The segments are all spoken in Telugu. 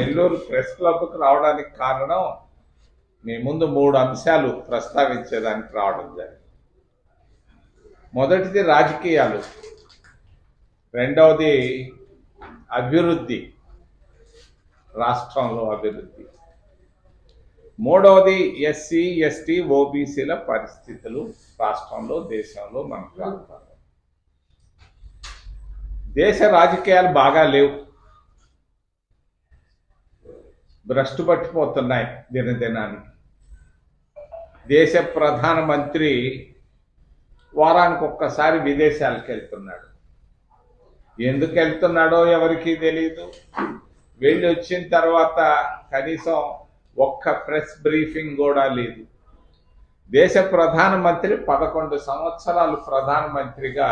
నెల్లూరు ప్రెస్ క్లబ్కు రావడానికి కారణం మీ ముందు 3 అంశాలు ప్రస్తావించేదానికి రావడం జరిగింది. మొదటిది రాజకీయాలు, రెండవది అభివృద్ధి, రాష్ట్రంలో అభివృద్ధి, మూడవది ఎస్సీ ఎస్టీ ఓబీసీల పరిస్థితులు రాష్ట్రంలో, దేశంలో, మన ప్రాంతాల్లో. దేశ రాజకీయాలు బాగా లేవు, భ్రష్టు పట్టిపోతున్నాయి దినదినానికి. దేశ ప్రధానమంత్రి వారానికి ఒక్కసారి విదేశాలకు వెళ్తున్నాడు. ఎందుకు వెళ్తున్నాడో ఎవరికీ తెలియదు. వెళ్ళి వచ్చిన తర్వాత కనీసం ఒక్క ప్రెస్ బ్రీఫింగ్ కూడా లేదు. దేశ ప్రధానమంత్రి 11 సంవత్సరాలు ప్రధానమంత్రిగా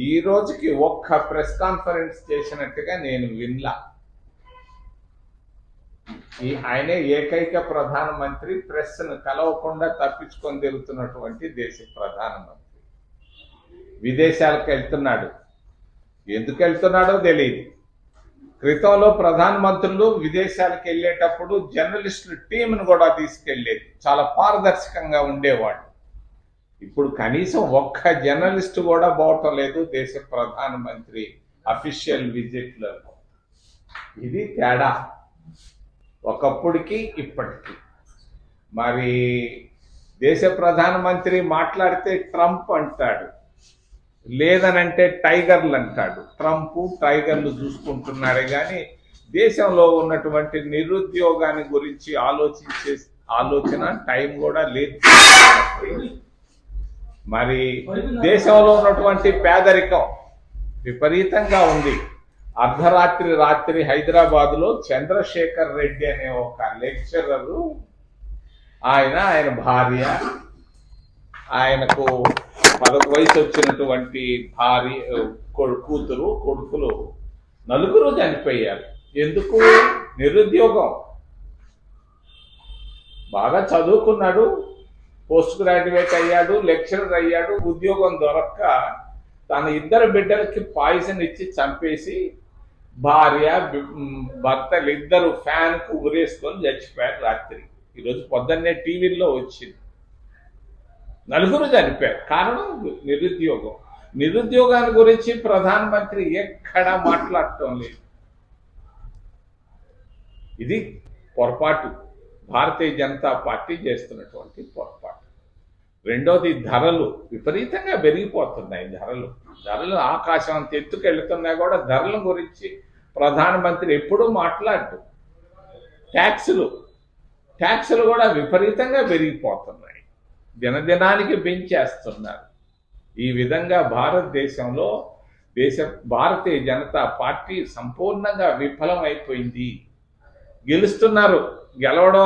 ఈ రోజుకి ఒక్క ప్రెస్ కాన్ఫరెన్స్ చేసినట్టుగా నేను వినలా. ఆయనే ఏకైక ప్రధానమంత్రి ప్రెస్ను కలవకుండా తప్పించుకొని తిరుగుతున్నటువంటి దేశ ప్రధానమంత్రి విదేశాలకు వెళ్తున్నాడు. ఎందుకు వెళ్తున్నాడో తెలియదు. క్రితంలో ప్రధానమంత్రులు విదేశాలకు వెళ్ళేటప్పుడు జర్నలిస్టుల టీంను కూడా తీసుకెళ్లేది, చాలా పారదర్శకంగా ఉండేవాడు. ఇప్పుడు కనీసం ఒక్క జర్నలిస్టు కూడా పోవటం లేదు దేశ ప్రధానమంత్రి అఫీషియల్ విజిట్లలో. ఇది తేడా ఒకప్పటికి ఇప్పటికి. మరి దేశ ప్రధానమంత్రి మాట్లాడితే ట్రంప్ అంటాడు, లేదనంటే టైగర్లు అంటాడు. ట్రంప్ టైగర్లు చూసుకుంటున్నారే కానీ దేశంలో ఉన్నటువంటి నిరుద్యోగాన్ని గురించి ఆలోచన టైం కూడా లేదు. మరి దేశంలో ఉన్నటువంటి పేదరికం విపరీతంగా ఉంది. రాత్రి హైదరాబాద్లో చంద్రశేఖర్ రెడ్డి అనే ఒక లెక్చరరు, ఆయన భార్య, ఆయనకు 10 వయసు వచ్చినటువంటి భార్య, కూతురు, కొడుకులు 4 చనిపోయారు. ఎందుకు? నిరుద్యోగం. బాగా చదువుకున్నాడు, పోస్ట్ గ్రాడ్యుయేట్ అయ్యాడు, లెక్చరర్ అయ్యాడు, ఉద్యోగం దొరక్క తన 2 బిడ్డలకి పాయిజన్ ఇచ్చి చంపేసి భార్య భర్తలు 2 ఫ్యాన్కు ఉరేసుకొని చచ్చిపోయారు రాత్రి. ఈరోజు పొద్దున్నే టీవీల్లో వచ్చింది. 4 చనిపోయారు. కారణం నిరుద్యోగం. నిరుద్యోగాన్ని గురించి ప్రధానమంత్రి ఎక్కడా మాట్లాడటం లేదు. ఇది పొరపాటు, భారతీయ జనతా పార్టీ చేస్తున్నటువంటి పొరపాటు. రెండోది ధరలు విపరీతంగా పెరిగిపోతున్నాయి. ధరలు ఆకాశం అంత ఎత్తుకెళ్తున్నా కూడా ధరల గురించి ప్రధానమంత్రి ఎప్పుడూ మాట్లాడు. ట్యాక్సులు కూడా విపరీతంగా పెరిగిపోతున్నాయి, దినదినానికి పెంచేస్తున్నారు. ఈ విధంగా భారతదేశంలో భారతీయ జనతా పార్టీ సంపూర్ణంగా విఫలం అయిపోయింది. గెలుస్తున్నారు, గెలవడం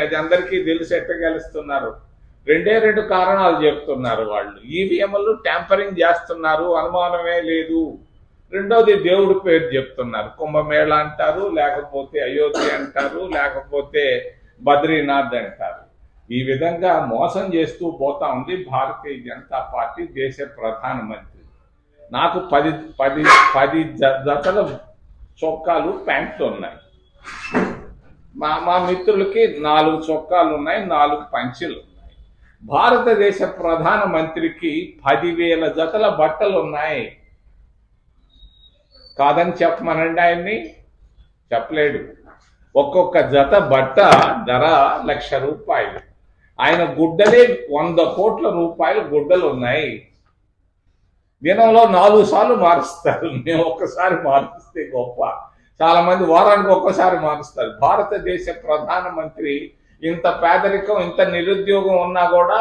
అది అందరికీ తెలిసి ఎట్ట గెలుస్తున్నారు. 2 కారణాలు చెప్తున్నారు వాళ్ళు. ఈవీఎంలు ట్యాంపరింగ్ చేస్తున్నారు, అనుమానమే లేదు. రెండోది దేవుడి పేరు చెప్తున్నారు, కుంభమేళ అంటారు, లేకపోతే అయోధ్య అంటారు, లేకపోతే బద్రీనాథ్ అంటారు. ఈ విధంగా మోసం చేస్తూ పోతా ఉంది భారతీయ జనతా పార్టీ దేశ ప్రధానమంత్రి. నాకు 10 జతల చొక్కాలు, ప్యాంట్లు ఉన్నాయి. మా మిత్రులకి 4 చొక్కాలు ఉన్నాయి, 4 పంచెలు ఉన్నాయి. భారతదేశ ప్రధానమంత్రికి 10,000 జతల బట్టలు ఉన్నాయి. కాదని చెప్పమనండి ఆయన్ని, చెప్పలేడు. ఒక్కొక్క జత బట్ట ధర ₹1,00,000. ఆయన గుడ్డలే 100 కోట్ల రూపాయలు గుడ్డలు ఉన్నాయి. దినంలో 4 సార్లు మారుస్తారు. మేము ఒక్కసారి మారుస్తే గొప్ప, చాలా మంది వారానికి ఒక్కసారి మారుస్తారు. భారతదేశ ప్రధానమంత్రి ఇంత పేదరికం, ఇంత నిరుద్యోగం ఉన్నా కూడా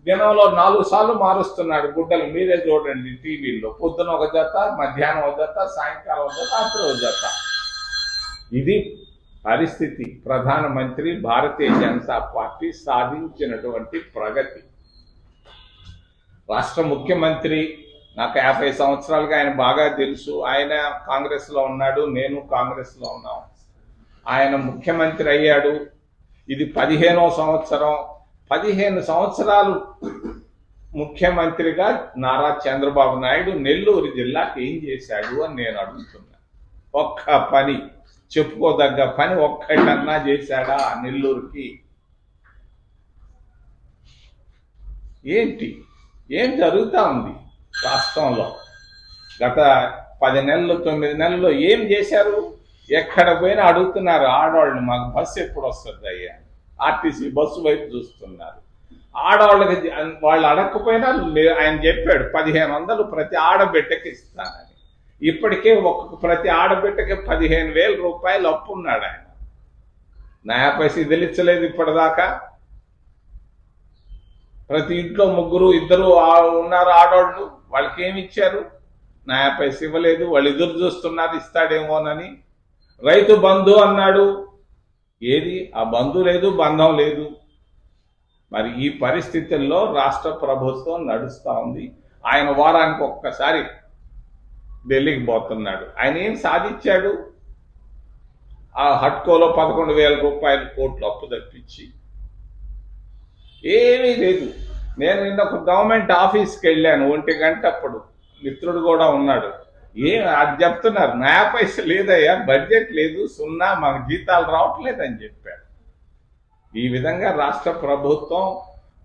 దినంలో 4 సార్లు మారుస్తున్నాడు గుడ్డలు. మీరే చూడండి టీవీలో, పొద్దున ఒక జత, మధ్యాహ్నం ఒక జత, సాయంకాలం ఒక జత, రాత్రి ఒక జత. ఇది పరిస్థితి. ప్రధానమంత్రి భారతీయ జనతా పార్టీ సాధించినటువంటి ప్రగతి. రాష్ట్ర ముఖ్యమంత్రి, నాకు 50 సంవత్సరాలుగా ఆయన బాగా తెలుసు. ఆయన కాంగ్రెస్లో ఉన్నాడు, నేను కాంగ్రెస్లో ఉన్నాం. ఆయన ముఖ్యమంత్రి అయ్యాడు. ఇది 15వ సంవత్సరం. 15 సంవత్సరాలు ముఖ్యమంత్రిగా నారా చంద్రబాబు నాయుడు నెల్లూరు జిల్లాకి ఏం చేశాడు అని నేను అడుగుతున్నా. ఒక్క పని, చెప్పుకోదగ్గ పని ఒక్కటన్నా చేశాడా నెల్లూరుకి? ఏంటి ఏం జరుగుతూ ఉంది రాష్ట్రంలో? గత 10 నెలలు 9 నెలల్లో ఏం చేశారు? ఎక్కడ పోయినా అడుగుతున్నారు ఆడవాళ్ళని, మాకు బస్సు ఎప్పుడు వస్తుంది అయ్యా? ఆర్టీసీ బస్సు వైపు చూస్తున్నారు. ఆడవాళ్ళకి వాళ్ళు అడగకపోయినా ఆయన చెప్పాడు 1500 ప్రతి ఆడబిడ్డకి ఇస్తానని. ఇప్పటికే ప్రతి ఆడబిడ్డకి 15,000 రూపాయలు అప్పు ఉన్నాడు ఆయన. నయా పైసా తెలియలేదు ఇప్పటిదాకా. ప్రతి ఇంట్లో 3-2 ఉన్నారు ఆడవాళ్ళు, వాళ్ళకి ఏమి ఇచ్చారు? నయా పైసా ఇవ్వలేదు. వాళ్ళు ఎదురు చూస్తున్నారు ఇస్తాడేమోనని. రైతు బంధు అన్నాడు, ఏది? ఆ బంధు లేదు, బంధం లేదు. మరి ఈ పరిస్థితుల్లో రాష్ట్ర ప్రభుత్వం నడుస్తూ ఉంది. ఆయన వారానికి ఒక్కసారి ఢిల్లీకి పోతున్నాడు. ఆయన ఏం సాధించాడు? ఆ హట్కోలో 11,000 రూపాయలు కోట్లు అప్పు తప్పించి ఏమీ లేదు. నేను నిన్న ఒక గవర్నమెంట్ ఆఫీస్కి వెళ్ళాను 1 గంట, అప్పుడు మిత్రుడు కూడా ఉన్నాడు. అది చెప్తున్నారు, నయా పైసా లేదయ్యా, బడ్జెట్ లేదు, 0, మాకు జీతాలు రావట్లేదని చెప్పాడు. ఈ విధంగా రాష్ట్ర ప్రభుత్వం,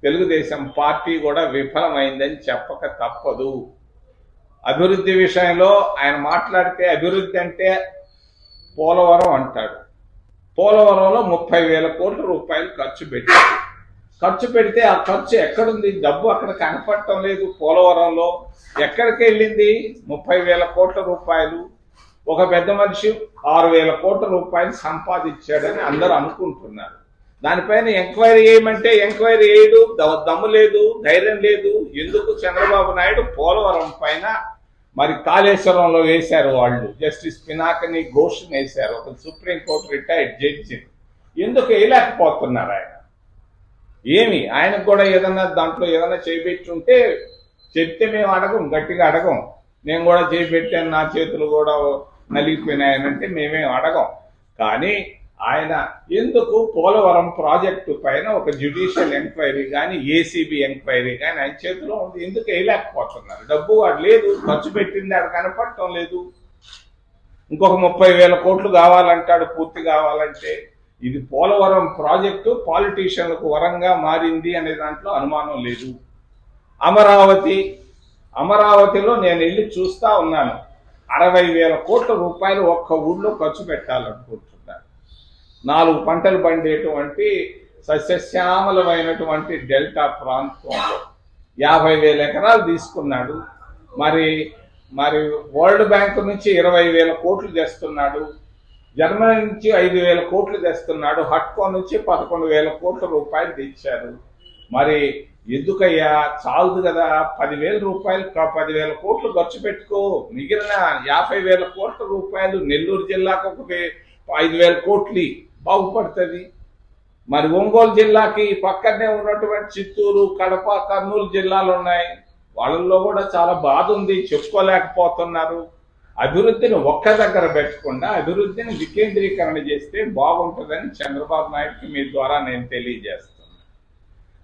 తెలుగుదేశం పార్టీ కూడా విఫలమైందని చెప్పక తప్పదు. అభివృద్ధి విషయంలో ఆయన మాట్లాడితే అభివృద్ధి అంటే పోలవరం అంటాడు. పోలవరంలో 30,000 కోట్ల రూపాయలు ఖర్చు పెడితే ఆ ఖర్చు ఎక్కడుంది? డబ్బు అక్కడ కనపడటం లేదు. పోలవరంలో ఎక్కడికి వెళ్ళింది 30,000 కోట్ల రూపాయలు? ఒక పెద్ద మనిషి 6,000 కోట్ల రూపాయలు సంపాదించాడని అందరూ అనుకుంటున్నారు. దానిపైన ఎంక్వైరీ చేయమంటే ఎంక్వైరీ చేయడు, దమ్ము లేదు, ధైర్యం లేదు. ఎందుకు? చంద్రబాబు నాయుడు పోలవరం పైన మరి కాళేశ్వరంలో వేశారు వాళ్ళు, జస్టిస్ పినాకని ఘోష్ని వేశారు, ఒక సుప్రీంకోర్టు రిటైర్డ్ జడ్జి. ఎందుకు వేయలేకపోతున్నారు ఆయన? ఏమి ఆయనకు కూడా ఏదన్నా దాంట్లో ఏదైనా చేపెట్టుంటే చెప్తే మేము అడగం, గట్టిగా అడగం. నేను కూడా చేపెట్టాను, నా చేతులు కూడా నలిగిపోయినాయనంటే మేమేం అడగం. కానీ ఆయన ఎందుకు పోలవరం ప్రాజెక్టు పైన ఒక జ్యుడిషియల్ ఎంక్వైరీ కానీ, ఏసీబీ ఎంక్వైరీ కానీ ఆయన చేతిలో ఉంది? ఎందుకు వేయలేకపోతున్నారు? డబ్బు వాడు లేదు, ఖర్చు పెట్టింది ఆడ కనపడటం లేదు. ఇంకొక 30,000 కోట్లు కావాలంటాడు పూర్తి కావాలంటే. ఇది పోలవరం ప్రాజెక్టు పాలిటీషియన్లకు వరంగా మారింది అనే దాంట్లో అనుమానం లేదు. అమరావతిలో నేను వెళ్ళి చూస్తా ఉన్నాను. 60,000 కోట్ల రూపాయలు ఒక్క ఊళ్ళో ఖర్చు పెట్టాలనుకుంటున్నారు. 4 పంటలు పండేటువంటి సస్యశ్యామలమైనటువంటి డెల్టా ప్రాంతంలో 50,000 ఎకరాలు తీసుకున్నాడు. మరి వరల్డ్ బ్యాంక్ నుంచి 20,000 కోట్లు తెస్తున్నాడు. జర్మనీ నుంచి 5,000 కోట్లు తెస్తున్నాడు. హట్కో నుంచి 11,000 కోట్ల రూపాయలు తెచ్చారు. మరి ఎందుకయ్యా? చాలదు కదా, 10,000 రూపాయలు 10,000 కోట్లు ఖర్చు పెట్టుకో. మిగిలిన 50,000 కోట్ల రూపాయలు నెల్లూరు జిల్లాకు ఒక 5,000 కోట్లు బాగుపడుతుంది. మరి ఒంగోలు జిల్లాకి పక్కనే ఉన్నటువంటి చిత్తూరు, కడప, కర్నూలు జిల్లాలు ఉన్నాయి. వాళ్ళల్లో కూడా చాలా బాధ ఉంది, చెప్పుకోలేకపోతున్నారు. అభివృద్ధిని ఒక్క దగ్గర పెట్టకుండా అభివృద్ధిని వికేంద్రీకరణ చేస్తే బాగుంటుందని చంద్రబాబు నాయుడుకి మీ ద్వారా నేను తెలియజేస్తున్నాను.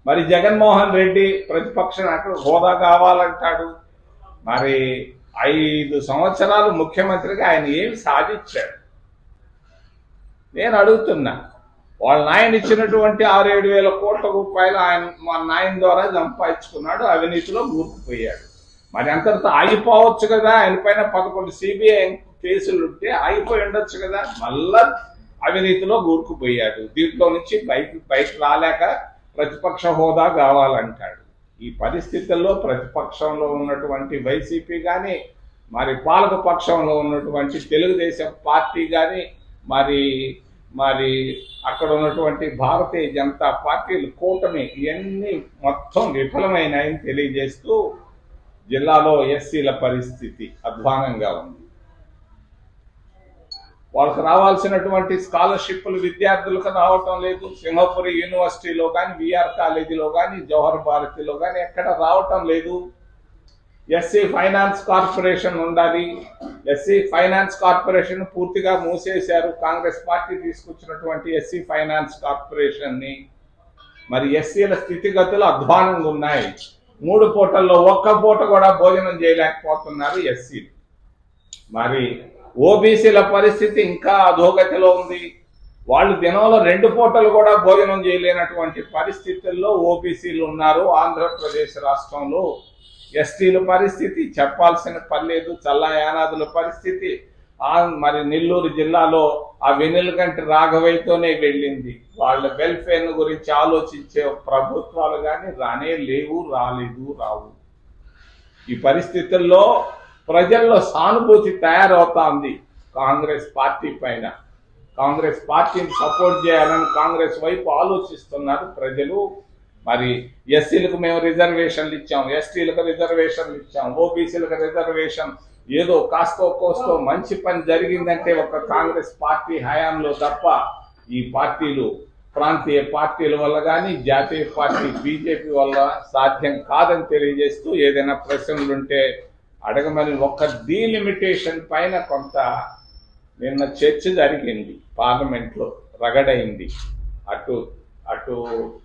మరి జగన్మోహన్ రెడ్డి ప్రతిపక్ష నాయకుడు హోదా కావాలంటాడు. మరి 5 సంవత్సరాలు ముఖ్యమంత్రిగా ఆయన ఏమి సాధించాడు? నేను అడుగుతున్నా. వాళ్ళ నాయన ఇచ్చినటువంటి 6-7 వేల కోట్ల రూపాయలు ఆయన మా నాయన ద్వారా సంపాదించుకున్నాడు, అవినీతిలో కూరుకుపోయాడు. మరి అంతటితో ఆగిపోవచ్చు కదా? ఆయన పైన 11 సిబిఐ కేసులు ఉంటే ఆగిపోయి ఉండొచ్చు కదా? మళ్ళా అవినీతిలో కూరుకుపోయాడు. దీంట్లో నుంచి బయట రాలేక ప్రతిపక్ష హోదా కావాలంటాడు. ఈ పరిస్థితుల్లో ప్రతిపక్షంలో ఉన్నటువంటి వైసీపీ కానీ, మరి పాలక పక్షంలో ఉన్నటువంటి తెలుగుదేశం పార్టీ కానీ, మరి అక్కడ ఉన్నటువంటి భారతీయ జనతా పార్టీలు కూటమి ఇవన్నీ మొత్తం విఫలమైనాయని తెలియజేస్తూ జిల్లాలో ఎస్సీల పరిస్థితి అధ్వానంగా ఉంది. వాళ్ళకు రావాల్సినటువంటి స్కాలర్షిప్లు విద్యార్థులకు రావటం లేదు. సింహపురి యూనివర్సిటీలో కానీ, విఆర్ కాలేజీలో కానీ, జవహర్ భారతిలో కానీ ఎక్కడ రావటం లేదు. ఎస్సీ ఫైనాన్స్ కార్పొరేషన్ ఉండాలి. ఎస్సీ ఫైనాన్స్ కార్పొరేషన్ పూర్తిగా మూసేశారు. కాంగ్రెస్ పార్టీ తీసుకొచ్చినటువంటి ఎస్సీ ఫైనాన్స్ కార్పొరేషన్ని. మరి ఎస్సీల స్థితిగతులు అధ్వానంగా ఉన్నాయి. 3 పూటల్లో ఒక్క పూట కూడా భోజనం చేయలేకపోతున్నారు ఎస్సీలు. మరి ఓబీసీల పరిస్థితి ఇంకా అధోగతిలో ఉంది. వాళ్ళు దినంలో 2 పూటలు కూడా భోజనం చేయలేనటువంటి పరిస్థితుల్లో ఓబీసీలు ఉన్నారు. ఆంధ్రప్రదేశ్ రాష్ట్రంలో ఎస్టీల పరిస్థితి చెప్పాల్సిన పర్లేదు. చల్లా యానాదుల పరిస్థితి మరి నెల్లూరు జిల్లాలో ఆ వెన్నెలకంటి రాఘవయ్యతోనే వెళ్ళింది. వాళ్ళ వెల్ఫేర్ గురించి ఆలోచించే ప్రభుత్వాలు కానీ రాలేదు, రావు. ఈ పరిస్థితుల్లో ప్రజల్లో సానుభూతి తయారవుతోంది కాంగ్రెస్ పార్టీ పైన. కాంగ్రెస్ పార్టీని సపోర్ట్ చేయాలని కాంగ్రెస్ వైపు ఆలోచిస్తున్నారు ప్రజలు. మరి ఎస్సీలకు మేము రిజర్వేషన్లు ఇచ్చాం, ఎస్టీలకు రిజర్వేషన్లు ఇచ్చాం, ఓబీసీలకు రిజర్వేషన్, ఏదో కాస్తో కోస్తో మంచి పని జరిగిందంటే ఒక కాంగ్రెస్ పార్టీ హయాంలో తప్ప ఈ పార్టీలు ప్రాంతీయ పార్టీల వల్ల కానీ జాతీయ పార్టీ బీజేపీ వల్ల సాధ్యం కాదని తెలియజేస్తూ ఏదైనా ప్రశ్నలుంటే అడగమని. ఒక్క డీలిమిటేషన్ పైన కొంత నిన్న చర్చ జరిగింది పార్లమెంట్లో, రగడైంది. అటు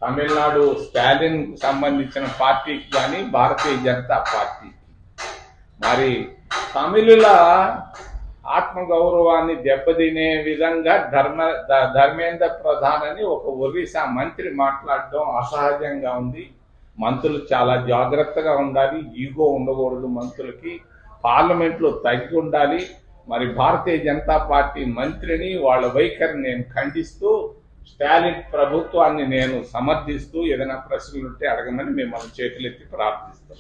తమిళనాడు స్టాలిన్ సంబంధించిన పార్టీకి కానీ భారతీయ జనతా పార్టీకి. మరి తమిళుల ఆత్మగౌరవాన్ని దెబ్బతినే విధంగా ధర్మేంద్ర ప్రధాన్ అని ఒక ఒరిస్సా మంత్రి మాట్లాడడం అసహజంగా ఉంది. మంత్రులు చాలా జాగ్రత్తగా ఉండాలి, ఈగో ఉండకూడదు మంత్రులకి, పార్లమెంట్లో తగ్గి ఉండాలి. మరి భారతీయ జనతా పార్టీ మంత్రిని వాళ్ళ వైఖరిని నేను ఖండిస్తూ, స్టాలిన్ ప్రభుత్వాన్ని నేను సమర్థిస్తూ ఏదైనా ప్రశ్నలుంటే అడగమని మిమ్మల్ని చేతులెత్తి ప్రార్థిస్తాం.